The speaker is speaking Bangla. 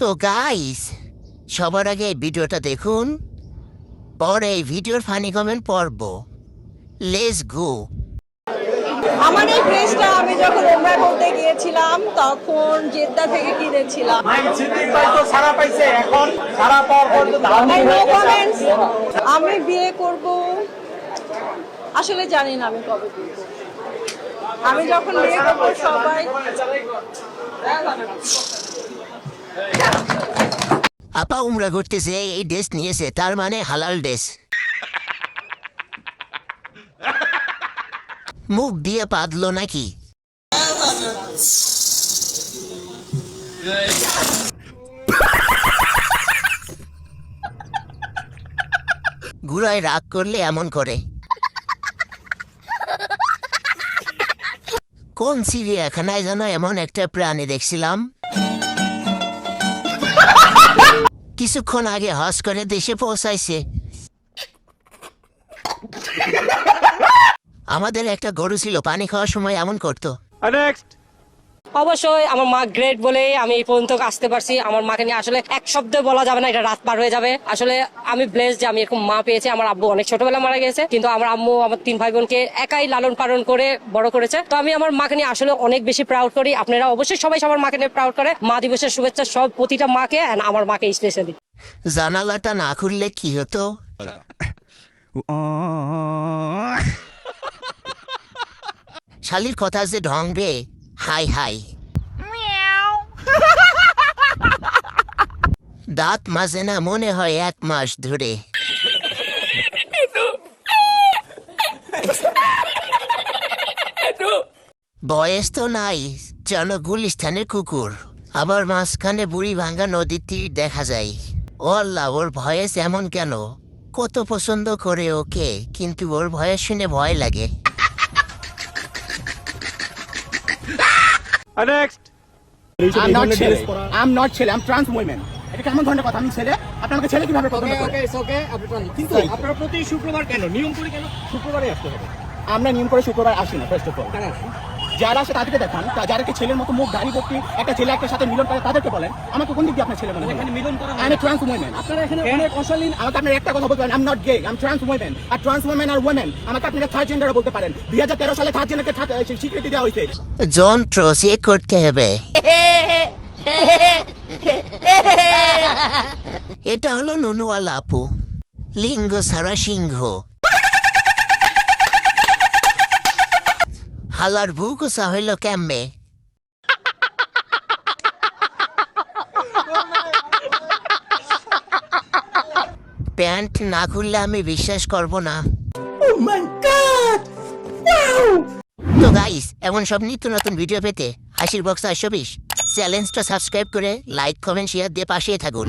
তো গাইস, সবার আগে এই ভিডিওটা দেখুন, পরে এই ভিডিওর ফানি কমেন্ট পড়ব। Let's go. আমার এই ড্রেসটা আমি যখন ওমরা করতে গিয়েছিলাম তখন জেদ্দা থেকে কিনেছিলাম। আমি বিয়ে করব আসলে জানি না আমি কবে করব। আমি যখন বিয়ে করব সবাই আপা উমরা করতেছে, এই ড্রেস নিয়েছে, তার মানে হালাল ড্রেস। মুখ দিয়ে পাদলো নাকি? ঘুরায় রাগ করলে এমন করে। কোন চিড়িয়াখানায় যেন এমন একটা প্রাণী দেখছিলাম, কিছুক্ষণ আগে হজ করে দেশে পৌঁছাইছে। আমাদের একটা গরু ছিল, পানি খাওয়ার সময় এমন করতো। অবশ্যই আমার মা গ্রেট বলে আমি এই পর্যন্ত আসতে পারছি। আমার মাকে নিয়ে আসলে এক শব্দে বলা যাবে না, এটা রাত পার হয়ে যাবে। আসলে আমি ব্লেসড যে আমি এরকম মা পেয়েছি। আমার আব্বু অনেক ছোটবেলা মারা গেছে, কিন্তু আমার আম্মু আমার 3 ভাই বোনকে একাই লালন পালন করে বড় করেছে। তো আমি আমার মাকে নিয়ে আসলে অনেক বেশি প্রাউড করি। আপনারা অবশ্যই সবাই সবার মাকে নিয়ে প্রাউড করে। মা দিবসের শুভেচ্ছা সব প্রতিটা মাকে, এন্ড আমার মাকে স্পেশালি। জানালাটা না খুললে কি হতো? শালির কথা যে ঢংবে, হাই হাই। দাঁত মাজে না মনে হয় 1 মাস ধরে। বয়স তো নাই, যেন গুলিস্তানের কুকুর। আবার মাঝখানে বুড়ি ভাঙ্গা নদীর তীর দেখা যায়। ও আল্লাহ, ওর ভয়েস এমন কেন? কত পছন্দ করে ওকে, কিন্তু ওর ভয়েস শুনে ভয় লাগে। I'm not ছেলে, I'm trans woman. এটা কেমন ধরনের কথা? আমি ছেলে, আপনাকে ছেলে কিভাবে পছন্দ করেন? কিন্তু আপনারা প্রতি শুক্রবার কেন নিয়ম করে কেন শুক্রবারে আসতে হবে? আমরা নিয়ম করে শুক্রবার আসি না। ফার্স্ট অফ অল যারা আসে তাদেরকে দেখান, যাদেরকে ছেলের মতো মুখ দাড়ি ভর্তি একটা ছেলে একটা সাথে মিলন করে তাদেরকে বলেন আমাকে কোন দিক দিয়ে আপনার ছেলে মনে হয়? এখানে মিলন করা আমি ট্রান্স ওমেন। আপনারা এখানে অনেক অশালীন। আমাকে আপনার একটা কথা বলতে পারেন, I am not gay, I am trans women. আর ট্রান্স ওমেন আর ওমেন আমাকে আপনারা থার্ড জেন্ডার বলতে পারেন। 2013 সালে থার্ড জেন্ডারকে স্বীকৃতি দেওয়া হয়েছে। যন্ত্র সে করতে হবে। এটা হলো নুনুওয়ালা আপু, লিঙ্গ সারা সিংহ। হালার ভুকুসা হইল কেমনে? প্যান্ট না খুললে আমি বিশ্বাস করব না। তো গাইস, এমন সব নিত্য নতুন ভিডিও পেতে হাসির বক্স 820 চ্যানেলটা সাবস্ক্রাইব করে লাইক কমেন্ট শেয়ার দিয়ে পাশে থাকুন।